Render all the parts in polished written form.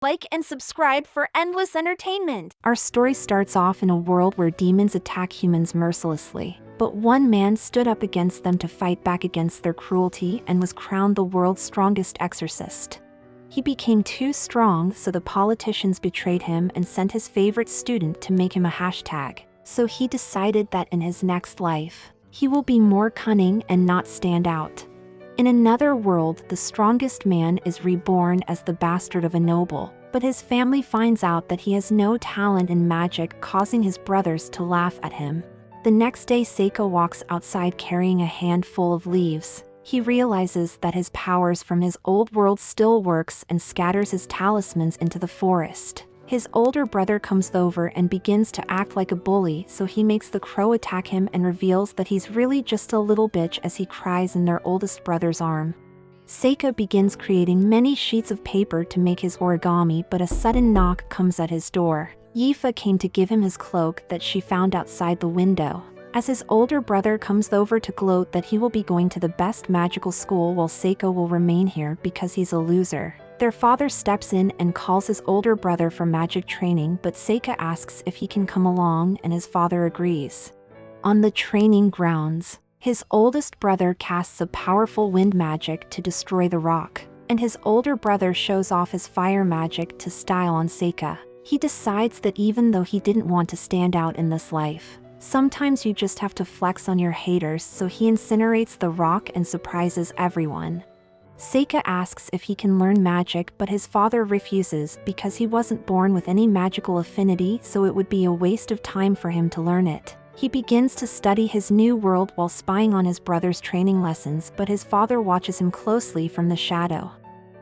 Like and subscribe for endless entertainment. Our story starts off in a world where demons attack humans mercilessly. But one man stood up against them to fight back against their cruelty and was crowned the world's strongest exorcist. He became too strong, so the politicians betrayed him and sent his favorite student to make him a hashtag. So he decided that in his next life, he will be more cunning and not stand out. In another world, the strongest man is reborn as the bastard of a noble, but his family finds out that he has no talent in magic, causing his brothers to laugh at him. The next day, Seika walks outside carrying a handful of leaves. He realizes that his powers from his old world still works and scatters his talismans into the forest. His older brother comes over and begins to act like a bully, so he makes the crow attack him and reveals that he's really just a little bitch as he cries in their oldest brother's arm. Seika begins creating many sheets of paper to make his origami, but a sudden knock comes at his door. Yifa came to give him his cloak that she found outside the window. As his older brother comes over to gloat that he will be going to the best magical school while Seika will remain here because he's a loser. Their father steps in and calls his older brother for magic training, but Seika asks if he can come along and his father agrees. On the training grounds, his oldest brother casts a powerful wind magic to destroy the rock, and his older brother shows off his fire magic to style on Seika. He decides that even though he didn't want to stand out in this life, sometimes you just have to flex on your haters, so he incinerates the rock and surprises everyone. Seika asks if he can learn magic, but his father refuses because he wasn't born with any magical affinity, so it would be a waste of time for him to learn it. He begins to study his new world while spying on his brother's training lessons, but his father watches him closely from the shadow.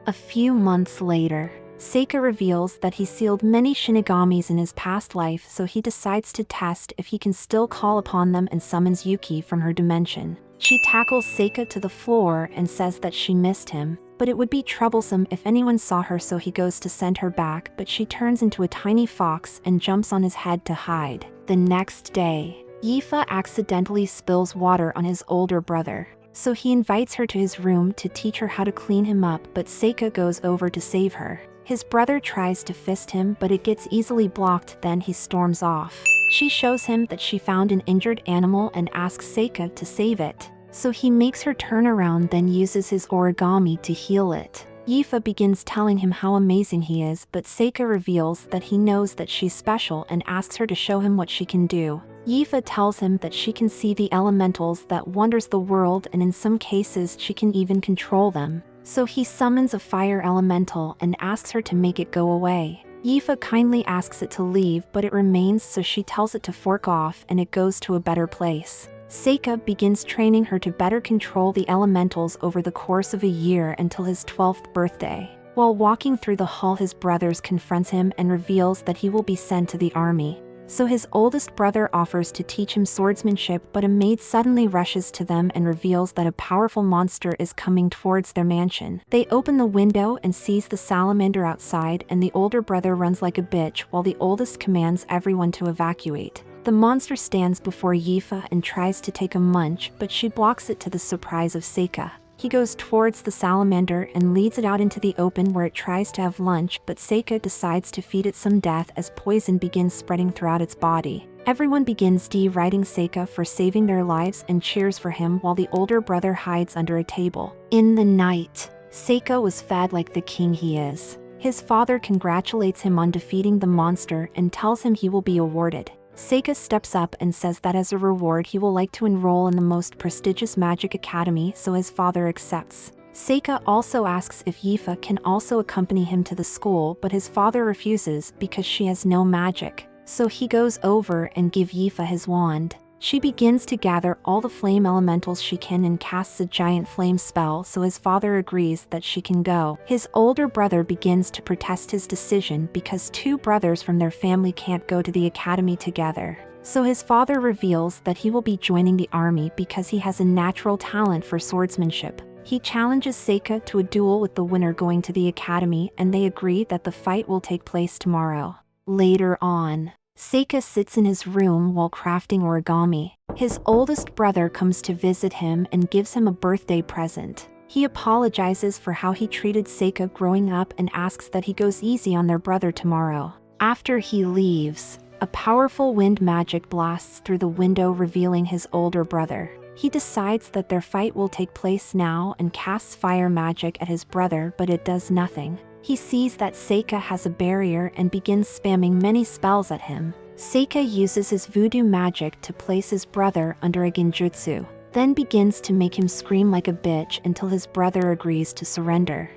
A few months later, Seika reveals that he sealed many shinigamis in his past life, so he decides to test if he can still call upon them and summons Yuki from her dimension. She tackles Seika to the floor and says that she missed him, but it would be troublesome if anyone saw her, so he goes to send her back, but she turns into a tiny fox and jumps on his head to hide. The next day, Yifa accidentally spills water on his older brother, so he invites her to his room to teach her how to clean him up, but Seika goes over to save her. His brother tries to fist him, but it gets easily blocked, then he storms off. She shows him that she found an injured animal and asks Seika to save it. So he makes her turn around, then uses his origami to heal it. Yifa begins telling him how amazing he is, but Seika reveals that he knows that she's special and asks her to show him what she can do. Yifa tells him that she can see the elementals that wanders the world, and in some cases she can even control them. So he summons a fire elemental and asks her to make it go away. Yifa kindly asks it to leave, but it remains, so she tells it to fork off and it goes to a better place. Seika begins training her to better control the elementals over the course of a year until his 12th birthday. While walking through the hall, his brothers confronts him and reveals that he will be sent to the army. So his oldest brother offers to teach him swordsmanship, but a maid suddenly rushes to them and reveals that a powerful monster is coming towards their mansion. They open the window and sees the salamander outside, and the older brother runs like a bitch while the oldest commands everyone to evacuate. The monster stands before Yifa and tries to take a munch, but she blocks it to the surprise of Seika. He goes towards the salamander and leads it out into the open where it tries to have lunch, but Seika decides to feed it some death as poison begins spreading throughout its body. Everyone begins deriding Seika for saving their lives and cheers for him while the older brother hides under a table. In the night, Seika was fed like the king he is. His father congratulates him on defeating the monster and tells him he will be awarded. Seika steps up and says that as a reward he will like to enroll in the most prestigious magic academy, so his father accepts. Seika also asks if Yifa can also accompany him to the school, but his father refuses because she has no magic. So he goes over and gives Yifa his wand. She begins to gather all the flame elementals she can and casts a giant flame spell, so his father agrees that she can go. His older brother begins to protest his decision because two brothers from their family can't go to the academy together. So his father reveals that he will be joining the army because he has a natural talent for swordsmanship. He challenges Seika to a duel with the winner going to the academy, and they agree that the fight will take place tomorrow. Later on, Seika sits in his room while crafting origami. His oldest brother comes to visit him and gives him a birthday present. He apologizes for how he treated Seika growing up and asks that he goes easy on their brother tomorrow. After he leaves, a powerful wind magic blasts through the window, revealing his older brother. He decides that their fight will take place now and casts fire magic at his brother, but it does nothing. He sees that Seika has a barrier and begins spamming many spells at him. Seika uses his voodoo magic to place his brother under a genjutsu, then begins to make him scream like a bitch until his brother agrees to surrender.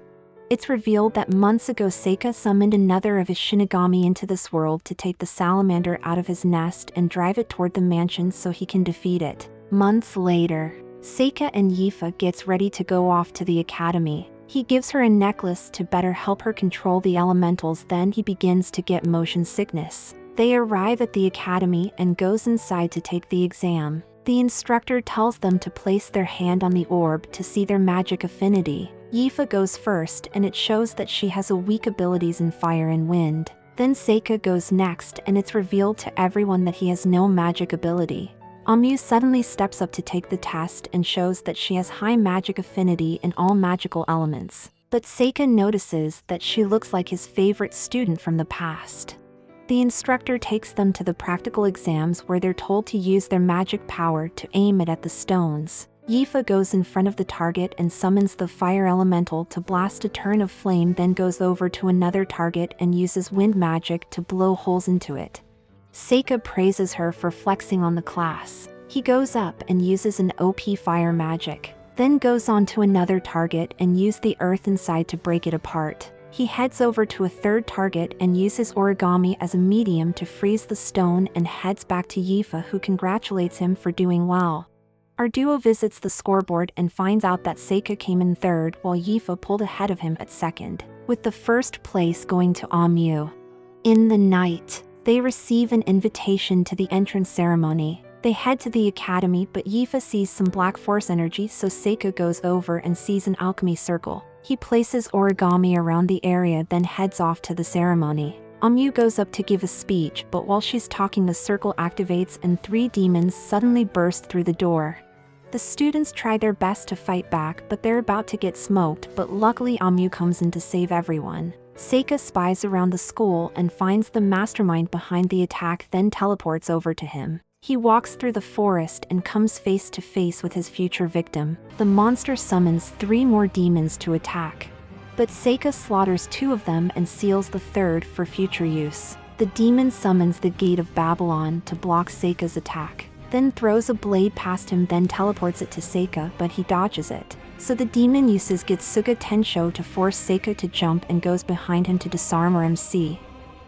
It's revealed that months ago Seika summoned another of his Shinigami into this world to take the salamander out of his nest and drive it toward the mansion so he can defeat it. Months later, Seika and Yifa gets ready to go off to the academy. He gives her a necklace to better help her control the elementals, then he begins to get motion sickness. They arrive at the academy and goes inside to take the exam. The instructor tells them to place their hand on the orb to see their magic affinity. Yifa goes first and it shows that she has a weak abilities in fire and wind. Then Seika goes next and it's revealed to everyone that he has no magic ability. Amu suddenly steps up to take the test and shows that she has high magic affinity in all magical elements. But Seika notices that she looks like his favorite student from the past. The instructor takes them to the practical exams where they're told to use their magic power to aim it at the stones. Yifa goes in front of the target and summons the fire elemental to blast a turn of flame, then goes over to another target and uses wind magic to blow holes into it. Seika praises her for flexing on the class. He goes up and uses an OP fire magic, then goes on to another target and uses the earth inside to break it apart. He heads over to a third target and uses origami as a medium to freeze the stone and heads back to Yifa, who congratulates him for doing well. Our duo visits the scoreboard and finds out that Seika came in third while Yifa pulled ahead of him at second, with the first place going to Amu. In the night, they receive an invitation to the entrance ceremony. They head to the academy, but Yifa sees some black force energy, so Seika goes over and sees an alchemy circle. He places origami around the area, then heads off to the ceremony. Amu goes up to give a speech, but while she's talking the circle activates and 3 demons suddenly burst through the door. The students try their best to fight back, but they're about to get smoked, but luckily Amu comes in to save everyone. Seika spies around the school and finds the mastermind behind the attack, then teleports over to him. He walks through the forest and comes face to face with his future victim. The monster summons 3 more demons to attack, but Seika slaughters 2 of them and seals the third for future use. The demon summons the Gate of Babylon to block Seika's attack, then throws a blade past him, then teleports it to Seika, but he dodges it. So the demon uses Getsuga Tensho to force Seika to jump and goes behind him to disarm or MC.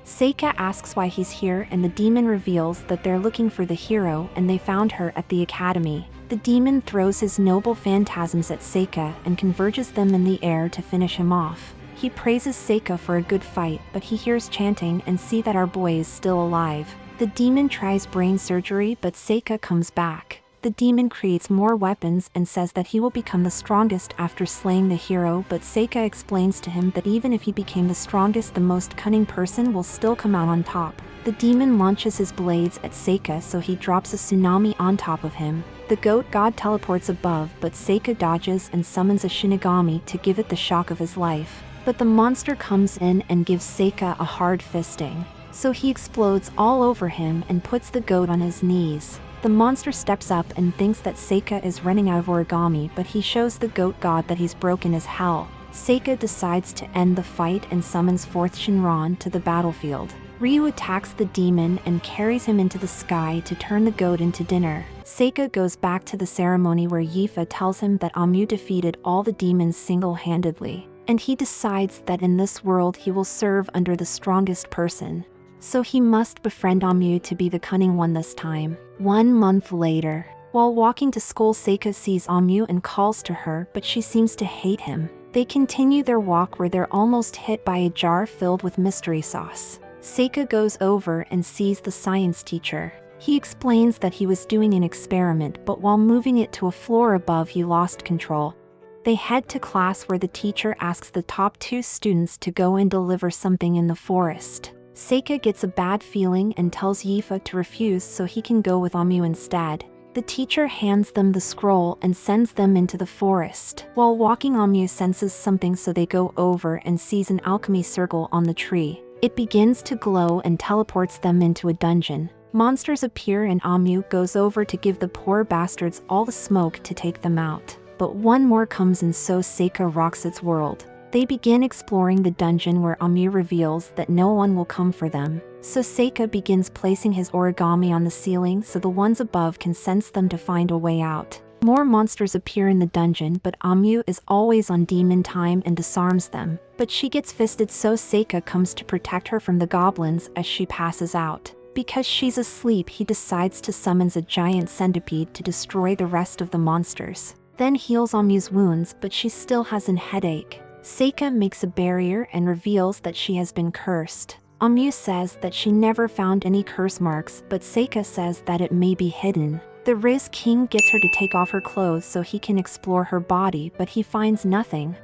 Seika asks why he's here and the demon reveals that they're looking for the hero and they found her at the academy. The demon throws his noble phantasms at Seika and converges them in the air to finish him off. He praises Seika for a good fight, but he hears chanting and sees that our boy is still alive. The demon tries brain surgery, but Seika comes back. The demon creates more weapons and says that he will become the strongest after slaying the hero, but Seika explains to him that even if he became the strongest, the most cunning person will still come out on top. The demon launches his blades at Seika, so he drops a tsunami on top of him. The goat god teleports above, but Seika dodges and summons a Shinigami to give it the shock of his life. But the monster comes in and gives Seika a hard fisting, so he explodes all over him and puts the goat on his knees. The monster steps up and thinks that Seika is running out of origami, but he shows the goat god that he's broken as hell. Seika decides to end the fight and summons 4th Shinran to the battlefield. Ryu attacks the demon and carries him into the sky to turn the goat into dinner. Seika goes back to the ceremony where Yifa tells him that Amu defeated all the demons single-handedly, and he decides that in this world he will serve under the strongest person. So he must befriend Amu to be the cunning one this time. 1 month later, while walking to school, Seika sees Amu and calls to her, but she seems to hate him. They continue their walk where they're almost hit by a jar filled with mystery sauce. Seika goes over and sees the science teacher. He explains that he was doing an experiment, but while moving it to a floor above, he lost control. They head to class where the teacher asks the top 2 students to go and deliver something in the forest. Seika gets a bad feeling and tells Yifa to refuse so he can go with Amu instead. The teacher hands them the scroll and sends them into the forest. While walking, Amyu senses something, so they go over and sees an alchemy circle on the tree. It begins to glow and teleports them into a dungeon. Monsters appear and Amyu goes over to give the poor bastards all the smoke to take them out. But one more comes, and so Seika rocks its world. They begin exploring the dungeon, where Amyu reveals that no one will come for them. So Seika begins placing his origami on the ceiling so the ones above can sense them to find a way out. More monsters appear in the dungeon, but Amyu is always on demon time and disarms them. But she gets fisted, so Seika comes to protect her from the goblins as she passes out. Because she's asleep, he decides to summon a giant centipede to destroy the rest of the monsters. Then heals Amyu's wounds, but she still has a headache. Seika makes a barrier and reveals that she has been cursed. Amyu says that she never found any curse marks, but Seika says that it may be hidden. The Riz King gets her to take off her clothes so he can explore her body, but he finds nothing.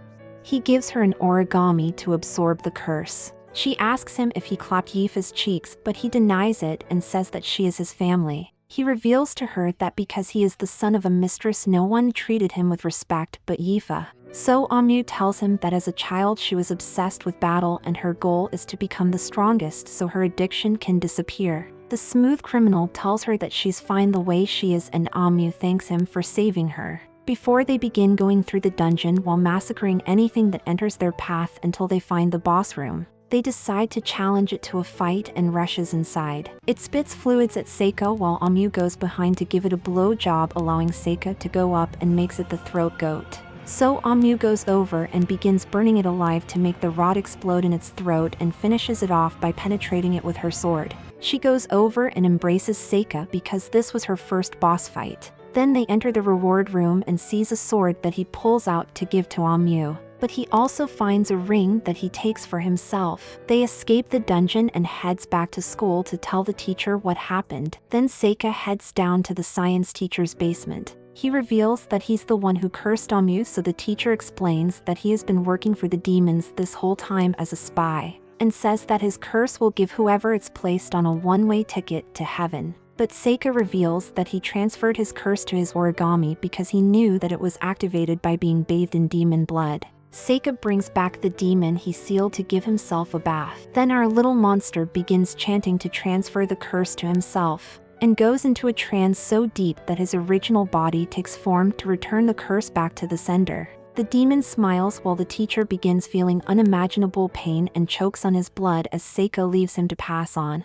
He gives her an origami to absorb the curse. She asks him if he clapped Yifa's cheeks, but he denies it and says that she is his family. He reveals to her that because he is the son of a mistress, no one treated him with respect but Yifa. So Amyu tells him that as a child she was obsessed with battle and her goal is to become the strongest so her addiction can disappear. The smooth criminal tells her that she's fine the way she is, and Amyu thanks him for saving her. Before they begin going through the dungeon while massacring anything that enters their path until they find the boss room. They decide to challenge it to a fight and rushes inside. It spits fluids at Seika while Amyu goes behind to give it a blow job, allowing Seika to go up and makes it the throat goat. So Amyu goes over and begins burning it alive to make the rod explode in its throat and finishes it off by penetrating it with her sword. She goes over and embraces Seika because this was her first boss fight. Then they enter the reward room and sees a sword that he pulls out to give to Amyu. But he also finds a ring that he takes for himself. They escape the dungeon and heads back to school to tell the teacher what happened. Then Seika heads down to the science teacher's basement. He reveals that he's the one who cursed Amyu, so the teacher explains that he has been working for the demons this whole time as a spy, and says that his curse will give whoever it's placed on a one-way ticket to heaven. But Seika reveals that he transferred his curse to his origami because he knew that it was activated by being bathed in demon blood. Seika brings back the demon he sealed to give himself a bath. Then our little monster begins chanting to transfer the curse to himself, and goes into a trance so deep that his original body takes form to return the curse back to the sender. The demon smiles while the teacher begins feeling unimaginable pain and chokes on his blood as Seika leaves him to pass on.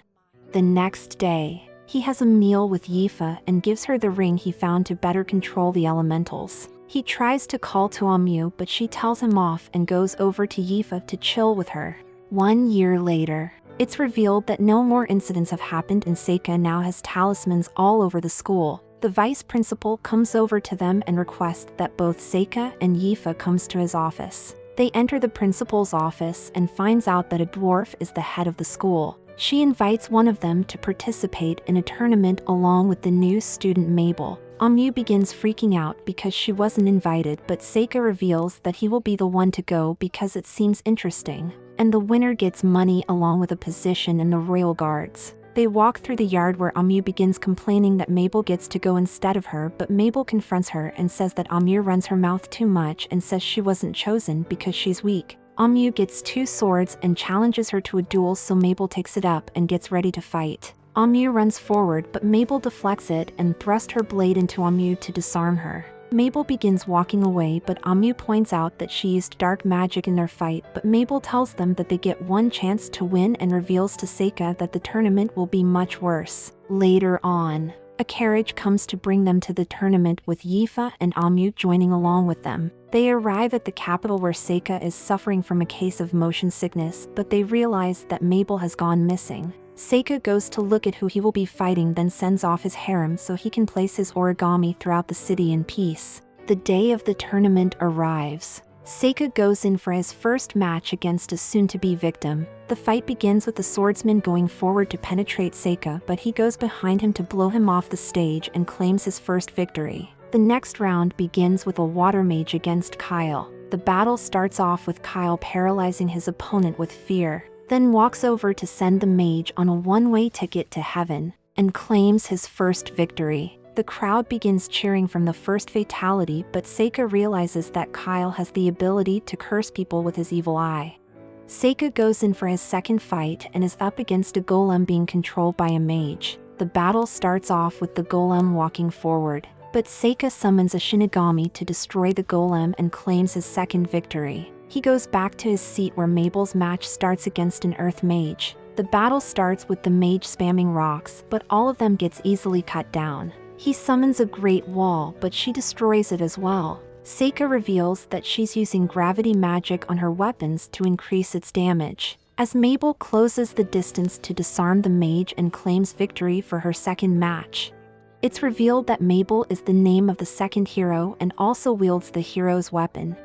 The next day, he has a meal with Yifa and gives her the ring he found to better control the elementals. He tries to call to Amyu, but she tells him off and goes over to Yifa to chill with her. 1 year later, it's revealed that no more incidents have happened and Seika now has talismans all over the school. The vice principal comes over to them and requests that both Seika and Yifa comes to his office. They enter the principal's office and finds out that a dwarf is the head of the school. She invites one of them to participate in a tournament along with the new student Mabel. Amyu begins freaking out because she wasn't invited, but Seika reveals that he will be the one to go because it seems interesting, and the winner gets money along with a position in the royal guards. They walk through the yard where Amyu begins complaining that Mabel gets to go instead of her, but Mabel confronts her and says that Amyu runs her mouth too much and says she wasn't chosen because she's weak. Amyu gets 2 swords and challenges her to a duel, so Mabel takes it up and gets ready to fight. Amyu runs forward, but Mabel deflects it and thrusts her blade into Amyu to disarm her. Mabel begins walking away, but Amyu points out that she used dark magic in their fight, but Mabel tells them that they get one chance to win and reveals to Seika that the tournament will be much worse. Later on, a carriage comes to bring them to the tournament with Yifa and Amyu joining along with them. They arrive at the capital where Seika is suffering from a case of motion sickness, but they realize that Mabel has gone missing. Seika goes to look at who he will be fighting, then sends off his harem so he can place his origami throughout the city in peace. The day of the tournament arrives. Seika goes in for his first match against a soon-to-be victim. The fight begins with the swordsman going forward to penetrate Seika, but he goes behind him to blow him off the stage and claims his first victory. The next round begins with a water mage against Kyle. The battle starts off with Kyle paralyzing his opponent with fear, then walks over to send the mage on a one-way ticket to heaven, and claims his first victory. The crowd begins cheering from the first fatality, but Seika realizes that Kyle has the ability to curse people with his evil eye. Seika goes in for his second fight and is up against a golem being controlled by a mage. The battle starts off with the golem walking forward, but Seika summons a Shinigami to destroy the golem and claims his second victory. He goes back to his seat where Mabel's match starts against an earth mage. The battle starts with the mage spamming rocks, but all of them gets easily cut down. He summons a great wall, but she destroys it as well. Seika reveals that she's using gravity magic on her weapons to increase its damage. As Mabel closes the distance to disarm the mage and claims victory for her second match, it's revealed that Mabel is the name of the second hero and also wields the hero's weapon.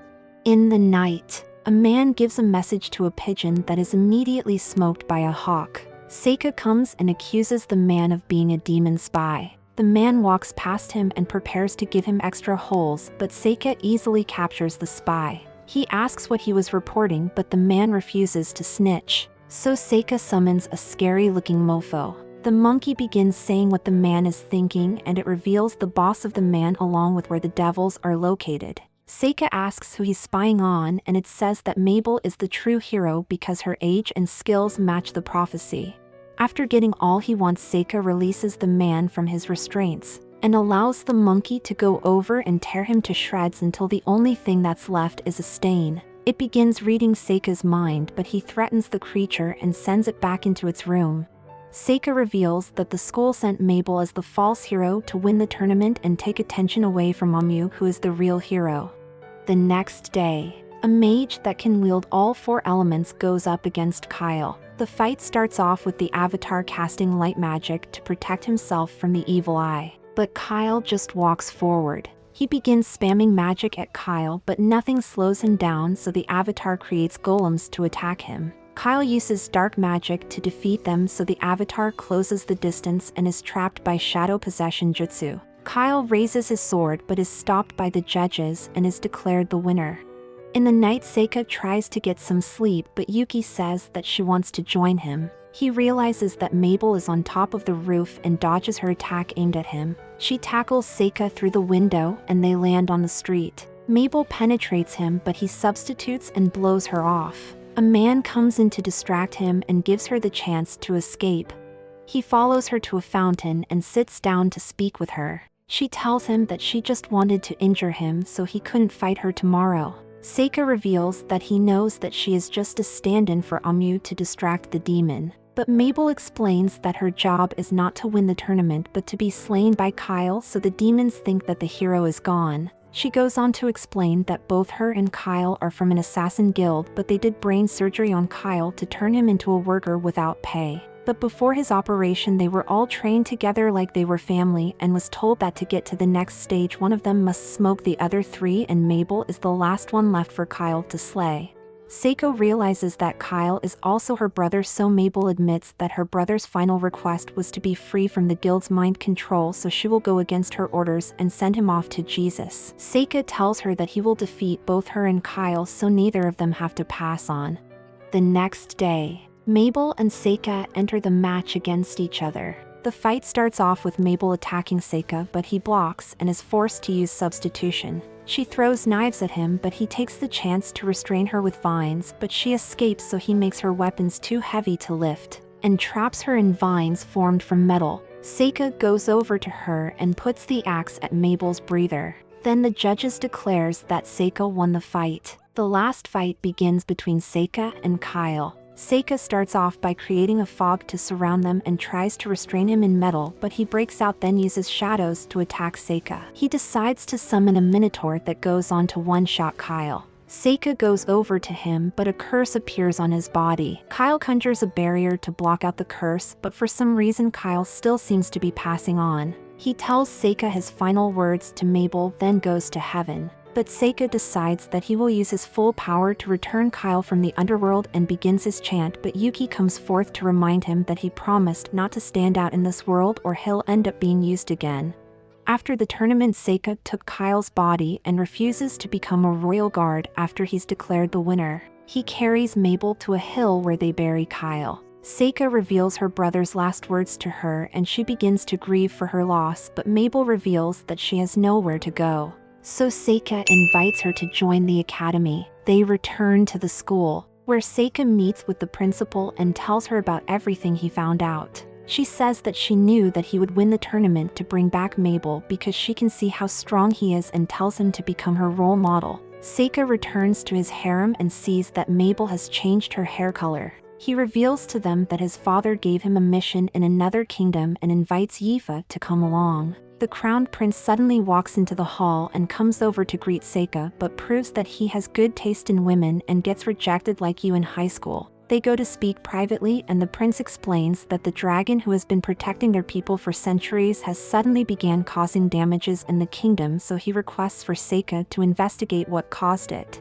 In the night, a man gives a message to a pigeon that is immediately smoked by a hawk. Seika comes and accuses the man of being a demon spy. The man walks past him and prepares to give him extra holes, but Seika easily captures the spy. He asks what he was reporting, but the man refuses to snitch. So Seika summons a scary-looking mofo. The monkey begins saying what the man is thinking, and it reveals the boss of the man along with where the devils are located. Seika asks who he's spying on, and it says that Mabel is the true hero because her age and skills match the prophecy. After getting all he wants, Seika releases the man from his restraints and allows the monkey to go over and tear him to shreds until the only thing that's left is a stain. It begins reading Seika's mind, but he threatens the creature and sends it back into its room. Seika reveals that the skull sent Mabel as the false hero to win the tournament and take attention away from Amu, who is the real hero. The next day, a mage that can wield all 4 elements goes up against Kyle. The fight starts off with the avatar casting light magic to protect himself from the evil eye, but Kyle just walks forward. He begins spamming magic at Kyle, but nothing slows him down, so the avatar creates golems to attack him. Kyle uses dark magic to defeat them, so the avatar closes the distance and is trapped by shadow possession jutsu. Kyle raises his sword but is stopped by the judges and is declared the winner. In the night, Seika tries to get some sleep, but Yuki says that she wants to join him. He realizes that Mabel is on top of the roof and dodges her attack aimed at him. She tackles Seika through the window and they land on the street. Mabel penetrates him, but he substitutes and blows her off. A man comes in to distract him and gives her the chance to escape. He follows her to a fountain and sits down to speak with her. She tells him that she just wanted to injure him so he couldn't fight her tomorrow. Seika reveals that he knows that she is just a stand-in for Amu to distract the demon. But Mabel explains that her job is not to win the tournament but to be slain by Kyle, so the demons think that the hero is gone. She goes on to explain that both her and Kyle are from an assassin guild, but they did brain surgery on Kyle to turn him into a worker without pay. But before his operation they were all trained together like they were family, and was told that to get to the next stage one of them must smoke the other 3, and Mabel is the last one left for Kyle to slay. Seiko realizes that Kyle is also her brother, so Mabel admits that her brother's final request was to be free from the guild's mind control, so she will go against her orders and send him off to Jesus. Seika tells her that he will defeat both her and Kyle, so neither of them have to pass on. The next day, Mabel and Seika enter the match against each other. The fight starts off with Mabel attacking Seika, but he blocks and is forced to use substitution. She throws knives at him, but he takes the chance to restrain her with vines, but she escapes, so he makes her weapons too heavy to lift and traps her in vines formed from metal. Seika goes over to her and puts the axe at Mabel's breather. Then the judges declares that Seika won the fight. The last fight begins between Seika and Kyle. Seika starts off by creating a fog to surround them and tries to restrain him in metal, but he breaks out, then uses shadows to attack Seika. He decides to summon a minotaur that goes on to one-shot Kyle. Seika goes over to him, but a curse appears on his body. Kyle conjures a barrier to block out the curse, but for some reason Kyle still seems to be passing on. He tells Seika his final words to Mabel, then goes to heaven. But Seika decides that he will use his full power to return Kyle from the underworld and begins his chant, but Yuki comes forth to remind him that he promised not to stand out in this world or he'll end up being used again. After the tournament, Seika took Kyle's body and refuses to become a royal guard after he's declared the winner. He carries Mabel to a hill where they bury Kyle. Seika reveals her brother's last words to her and she begins to grieve for her loss, but Mabel reveals that she has nowhere to go. So Seika invites her to join the academy. They return to the school, where Seika meets with the principal and tells her about everything he found out. She says that she knew that he would win the tournament to bring back Mabel because she can see how strong he is and tells him to become her role model. Seika returns to his harem and sees that Mabel has changed her hair color. He reveals to them that his father gave him a mission in another kingdom and invites Yifa to come along. The crowned prince suddenly walks into the hall and comes over to greet Seika, but proves that he has good taste in women and gets rejected like you in high school. They go to speak privately and the prince explains that the dragon who has been protecting their people for centuries has suddenly began causing damages in the kingdom, so he requests for Seika to investigate what caused it.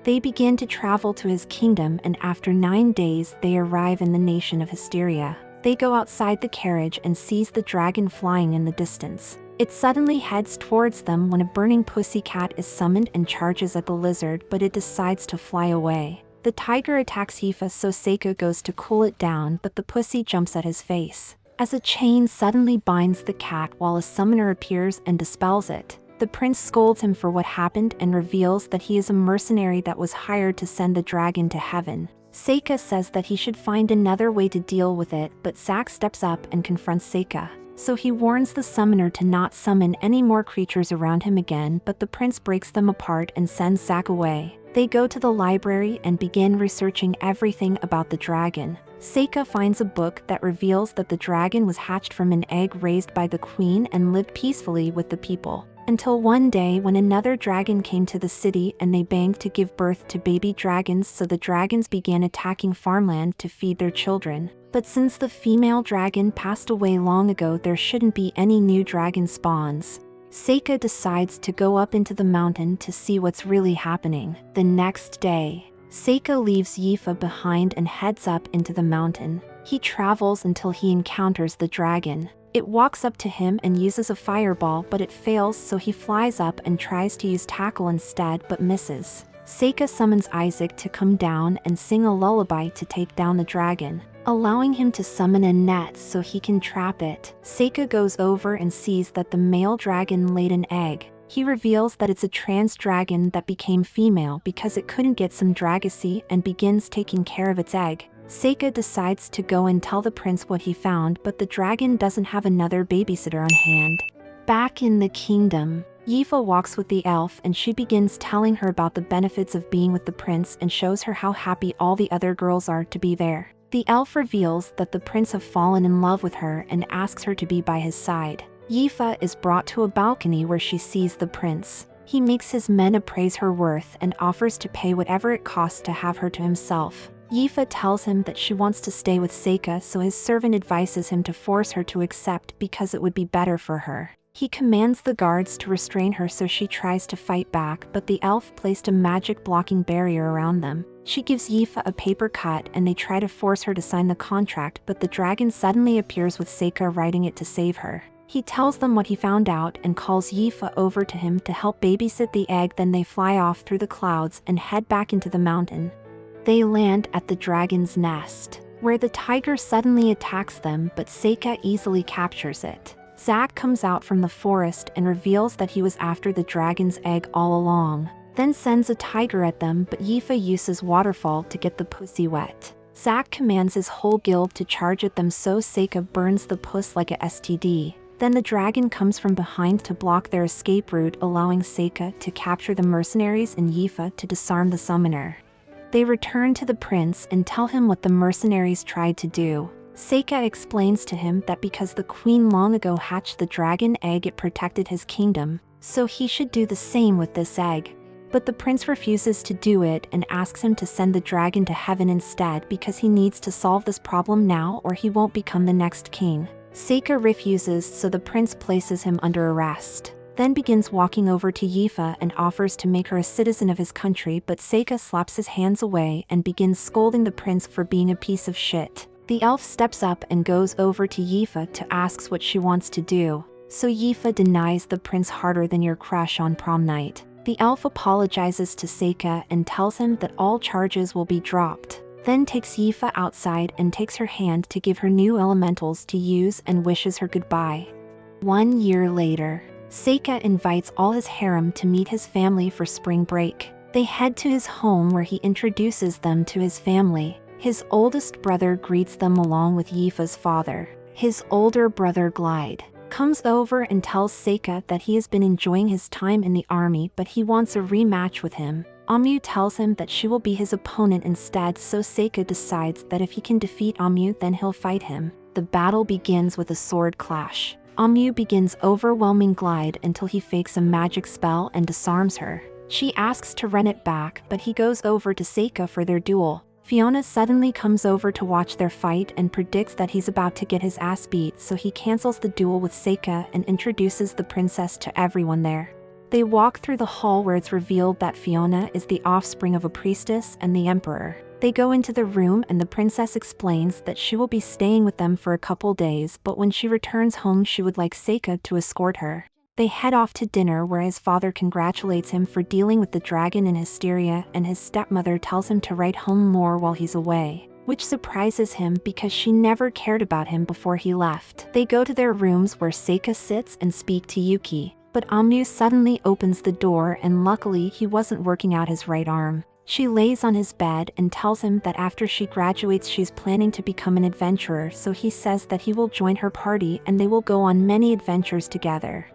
They begin to travel to his kingdom and after 9 days they arrive in the nation of Hysteria. They go outside the carriage and sees the dragon flying in the distance. It suddenly heads towards them when a burning pussycat is summoned and charges at the lizard, but it decides to fly away. The tiger attacks Yifa, so Seika goes to cool it down, but the pussy jumps at his face. As a chain suddenly binds the cat while a summoner appears and dispels it. The prince scolds him for what happened and reveals that he is a mercenary that was hired to send the dragon to heaven. Seika says that he should find another way to deal with it, but Zack steps up and confronts Seika. So he warns the summoner to not summon any more creatures around him again, but the prince breaks them apart and sends Zack away. They go to the library and begin researching everything about the dragon. Seika finds a book that reveals that the dragon was hatched from an egg raised by the queen and lived peacefully with the people. Until one day when another dragon came to the city and they banged to give birth to baby dragons, so the dragons began attacking farmland to feed their children. But since the female dragon passed away long ago, there shouldn't be any new dragon spawns. Seika decides to go up into the mountain to see what's really happening. The next day, Seika leaves Yifa behind and heads up into the mountain. He travels until he encounters the dragon. It walks up to him and uses a fireball, but it fails, so he flies up and tries to use tackle instead but misses. Seika summons Isaac to come down and sing a lullaby to take down the dragon, allowing him to summon a net so he can trap it. Seika goes over and sees that the male dragon laid an egg. He reveals that it's a trans dragon that became female because it couldn't get some Dragacy and begins taking care of its egg. Seika decides to go and tell the prince what he found, but the dragon doesn't have another babysitter on hand. Back in the kingdom, Yifa walks with the elf and she begins telling her about the benefits of being with the prince and shows her how happy all the other girls are to be there. The elf reveals that the prince have fallen in love with her and asks her to be by his side. Yifa is brought to a balcony where she sees the prince. He makes his men appraise her worth and offers to pay whatever it costs to have her to himself. Yifa tells him that she wants to stay with Seika, so his servant advises him to force her to accept because it would be better for her. He commands the guards to restrain her, so she tries to fight back, but the elf placed a magic blocking barrier around them. She gives Yifa a paper cut and they try to force her to sign the contract, but the dragon suddenly appears with Seika riding it to save her. He tells them what he found out and calls Yifa over to him to help babysit the egg, then they fly off through the clouds and head back into the mountain. They land at the dragon's nest, where the tiger suddenly attacks them, but Seika easily captures it. Zack comes out from the forest and reveals that he was after the dragon's egg all along, then sends a tiger at them, but Yifa uses waterfall to get the pussy wet. Zack commands his whole guild to charge at them, so Seika burns the puss like a STD. Then the dragon comes from behind to block their escape route, allowing Seika to capture the mercenaries and Yifa to disarm the summoner. They return to the prince and tell him what the mercenaries tried to do. Seika explains to him that because the queen long ago hatched the dragon egg, it protected his kingdom, so he should do the same with this egg. But the prince refuses to do it and asks him to send the dragon to heaven instead because he needs to solve this problem now or he won't become the next king. Seika refuses, so the prince places him under arrest. Then begins walking over to Yifa and offers to make her a citizen of his country, but Seika slaps his hands away and begins scolding the prince for being a piece of shit. The elf steps up and goes over to Yifa to ask what she wants to do, so Yifa denies the prince harder than your crush on prom night. The elf apologizes to Seika and tells him that all charges will be dropped. then takes Yifa outside and takes her hand to give her new elementals to use and wishes her goodbye. 1 year later, Seika invites all his harem to meet his family for spring break. They head to his home where he introduces them to his family. His oldest brother greets them along with Yifa's father. His older brother Glide comes over and tells Seika that he has been enjoying his time in the army, but he wants a rematch with him. Amu tells him that she will be his opponent instead, so Seika decides that if he can defeat Amu, then he'll fight him. The battle begins with a sword clash. Amu begins overwhelming Glide until he fakes a magic spell and disarms her. She asks to run it back, but he goes over to Seika for their duel. Fiona suddenly comes over to watch their fight and predicts that he's about to get his ass beat, so he cancels the duel with Seika and introduces the princess to everyone there. They walk through the hall where it's revealed that Fiona is the offspring of a priestess and the emperor. They go into the room and the princess explains that she will be staying with them for a couple days, but when she returns home she would like Seika to escort her. They head off to dinner where his father congratulates him for dealing with the dragon in Hysteria, and his stepmother tells him to write home more while he's away, which surprises him because she never cared about him before he left. They go to their rooms where Seika sits and speak to Yuki, but Amu suddenly opens the door and luckily he wasn't working out his right arm. She lays on his bed and tells him that after she graduates she's planning to become an adventurer, so he says that he will join her party and they will go on many adventures together.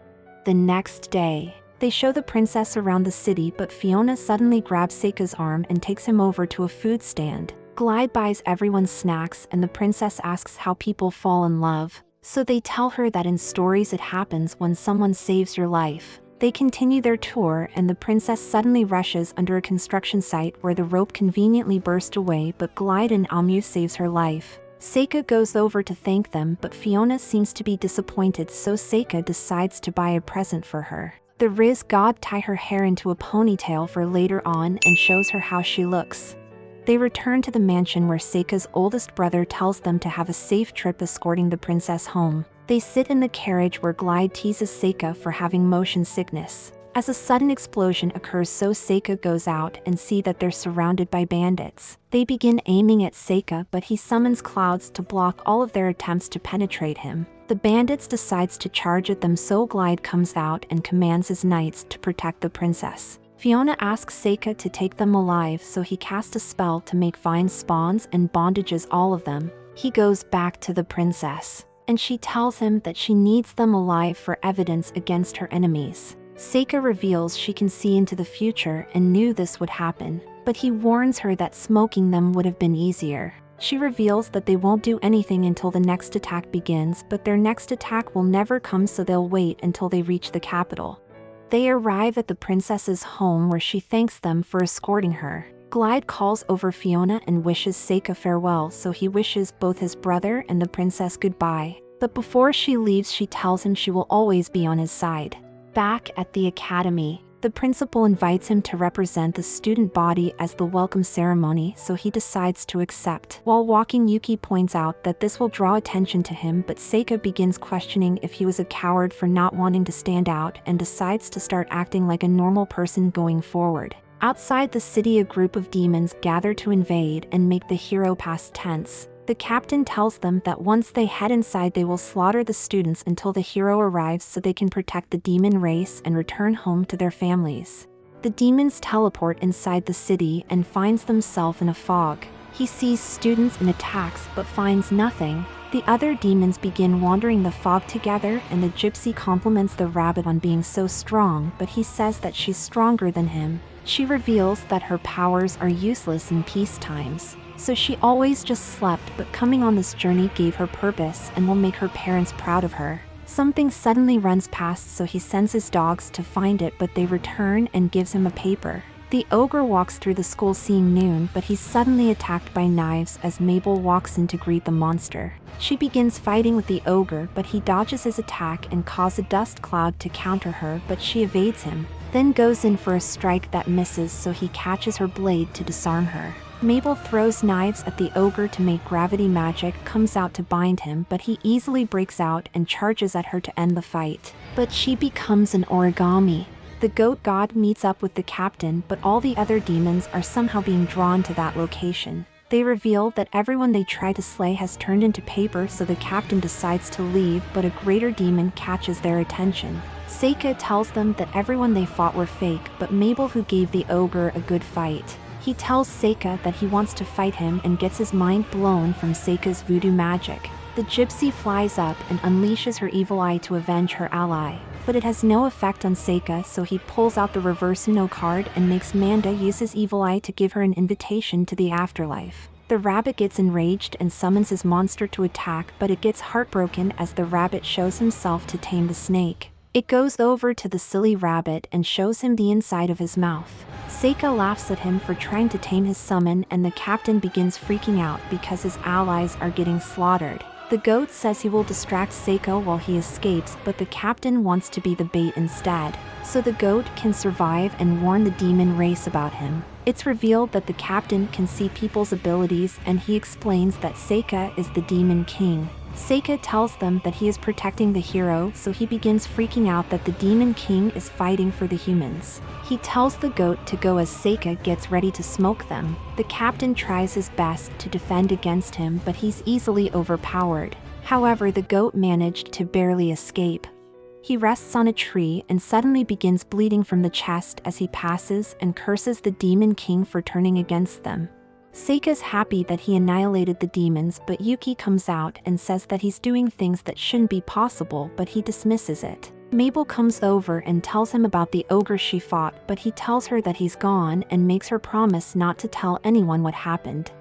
The next day, they show the princess around the city, but Fiona suddenly grabs Seika's arm and takes him over to a food stand. Glide buys everyone snacks and the princess asks how people fall in love, so they tell her that in stories it happens when someone saves your life. They continue their tour and the princess suddenly rushes under a construction site where the rope conveniently burst away, but Glide and Amu saves her life. Seika goes over to thank them, but Fiona seems to be disappointed, so Seika decides to buy a present for her. The Riz god tie her hair into a ponytail for later on and shows her how she looks. They return to the mansion where Seika's oldest brother tells them to have a safe trip escorting the princess home. They sit in the carriage where Glide teases Seika for having motion sickness. As a sudden explosion occurs, so Seika goes out and see that they're surrounded by bandits. They begin aiming at Seika, but he summons clouds to block all of their attempts to penetrate him. The bandits decides to charge at them, so Glide comes out and commands his knights to protect the princess. Fiona asks Seika to take them alive, so he casts a spell to make vine spawns and bondages all of them. He goes back to the princess, and she tells him that she needs them alive for evidence against her enemies. Seika reveals she can see into the future and knew this would happen, but he warns her that smoking them would have been easier. She reveals that they won't do anything until the next attack begins, but their next attack will never come, so they'll wait until they reach the capital. They arrive at the princess's home where she thanks them for escorting her. Glide calls over Fiona and wishes Seika farewell, so he wishes both his brother and the princess goodbye. But before she leaves she tells him she will always be on his side. Back at the academy, the principal invites him to represent the student body as the welcome ceremony, so he decides to accept. While walking, Yuki points out that this will draw attention to him, but Seika begins questioning if he was a coward for not wanting to stand out and decides to start acting like a normal person going forward. Outside the city, a group of demons gather to invade and make the hero past tense. The captain tells them that once they head inside they will slaughter the students until the hero arrives, so they can protect the demon race and return home to their families. The demons teleport inside the city and finds themselves in a fog. He sees students and attacks but finds nothing. The other demons begin wandering the fog together, and the gypsy compliments the rabbit on being so strong, but he says that she's stronger than him. She reveals that her powers are useless in peace times, so she always just slept, but coming on this journey gave her purpose and will make her parents proud of her. Something suddenly runs past, so he sends his dogs to find it, but they return and gives him a paper. The ogre walks through the school seeing Noon, but he's suddenly attacked by knives as Mabel walks in to greet the monster. She begins fighting with the ogre, but he dodges his attack and causes a dust cloud to counter her, but she evades him, then goes in for a strike that misses, so he catches her blade to disarm her. Mabel throws knives at the ogre to make gravity magic comes out to bind him, but he easily breaks out and charges at her to end the fight. But she becomes an origami. The goat god meets up with the captain, but all the other demons are somehow being drawn to that location. They reveal that everyone they try to slay has turned into paper, so the captain decides to leave, but a greater demon catches their attention. Seika tells them that everyone they fought were fake, but Mabel who gave the ogre a good fight. He tells Seika that he wants to fight him and gets his mind blown from Seika's voodoo magic. The gypsy flies up and unleashes her evil eye to avenge her ally. But it has no effect on Seika, so he pulls out the reverse Uno card and makes Manda use his evil eye to give her an invitation to the afterlife. The rabbit gets enraged and summons his monster to attack, but it gets heartbroken as the rabbit shows himself to tame the snake. It goes over to the silly rabbit and shows him the inside of his mouth. Seika laughs at him for trying to tame his summon, and the captain begins freaking out because his allies are getting slaughtered. The goat says he will distract Seika while he escapes, but the captain wants to be the bait instead, so the goat can survive and warn the demon race about him. It's revealed that the captain can see people's abilities, and he explains that Seika is the demon king. Seika tells them that he is protecting the hero, so he begins freaking out that the demon king is fighting for the humans. He tells the goat to go as Seika gets ready to smoke them. The captain tries his best to defend against him, but he's easily overpowered. However, the goat managed to barely escape. He rests on a tree and suddenly begins bleeding from the chest as he passes and curses the demon king for turning against them. Seika's happy that he annihilated the demons, but Yuki comes out and says that he's doing things that shouldn't be possible, but he dismisses it. Mabel comes over and tells him about the ogre she fought, but he tells her that he's gone and makes her promise not to tell anyone what happened.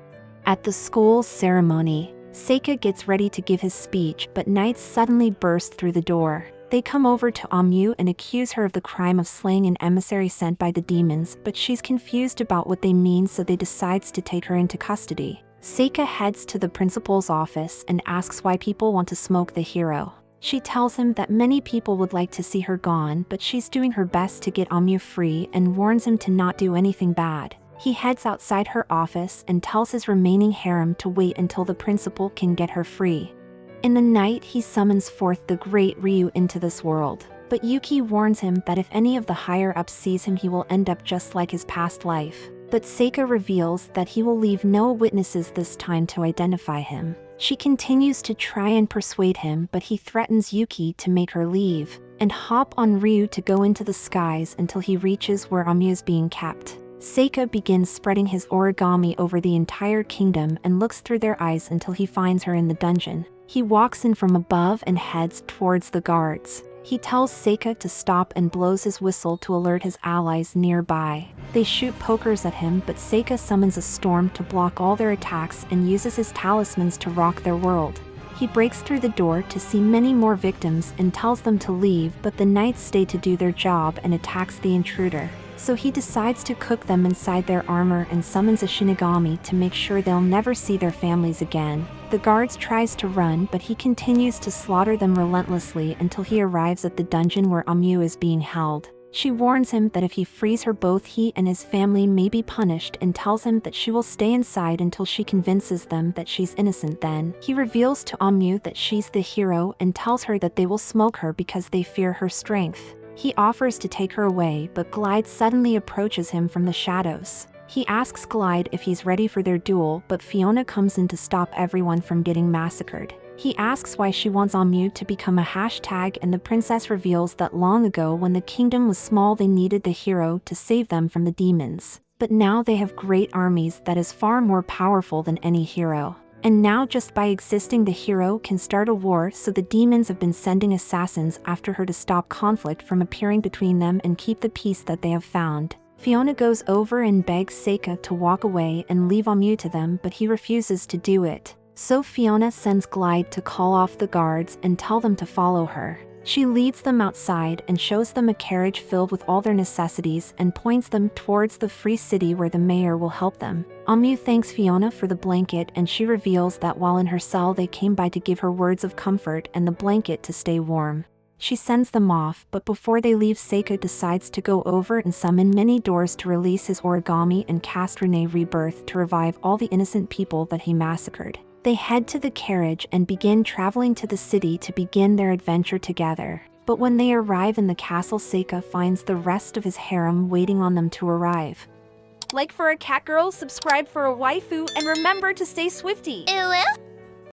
At the school ceremony, Seika gets ready to give his speech, but knights suddenly burst through the door. They come over to Amu and accuse her of the crime of slaying an emissary sent by the demons, but she's confused about what they mean, so they decides to take her into custody. Seika heads to the principal's office and asks why people want to smoke the hero. She tells him that many people would like to see her gone, but she's doing her best to get Amu free and warns him to not do anything bad. He heads outside her office and tells his remaining harem to wait until the principal can get her free. In the night, he summons forth the great Ryu into this world, but Yuki warns him that if any of the higher-ups sees him, he will end up just like his past life. But Seika reveals that he will leave no witnesses this time to identify him. She continues to try and persuade him, but he threatens Yuki to make her leave and hop on Ryu to go into the skies until he reaches where Amu is being kept. Seika begins spreading his origami over the entire kingdom and looks through their eyes until he finds her in the dungeon. He walks in from above and heads towards the guards. He tells Seika to stop and blows his whistle to alert his allies nearby. They shoot pokers at him, but Seika summons a storm to block all their attacks and uses his talismans to rock their world. He breaks through the door to see many more victims and tells them to leave, but the knights stay to do their job and attacks the intruder. So he decides to cook them inside their armor and summons a Shinigami to make sure they'll never see their families again. The guards tries to run, but he continues to slaughter them relentlessly until he arrives at the dungeon where Amu is being held. She warns him that if he frees her, both he and his family may be punished, and tells him that she will stay inside until she convinces them that she's innocent. Then he reveals to Amu that she's the hero and tells her that they will smoke her because they fear her strength. He offers to take her away, but Glide suddenly approaches him from the shadows. He asks Glide if he's ready for their duel, but Fiona comes in to stop everyone from getting massacred. He asks why she wants Amu to become a hashtag, and the princess reveals that long ago when the kingdom was small they needed the hero to save them from the demons. But now they have great armies that is far more powerful than any hero. And now just by existing the hero can start a war, so the demons have been sending assassins after her to stop conflict from appearing between them and keep the peace that they have found. Fiona goes over and begs Seika to walk away and leave Amu to them, but he refuses to do it. So Fiona sends Glide to call off the guards and tell them to follow her. She leads them outside and shows them a carriage filled with all their necessities and points them towards the free city where the mayor will help them. Amu thanks Fiona for the blanket, and she reveals that while in her cell they came by to give her words of comfort and the blanket to stay warm. She sends them off, but before they leave, Seika decides to go over and summon many doors to release his origami and cast Renee Rebirth to revive all the innocent people that he massacred. They head to the carriage and begin traveling to the city to begin their adventure together. But when they arrive in the castle, Seika finds the rest of his harem waiting on them to arrive. Like for a cat girl, subscribe for a waifu, and remember to stay swifty.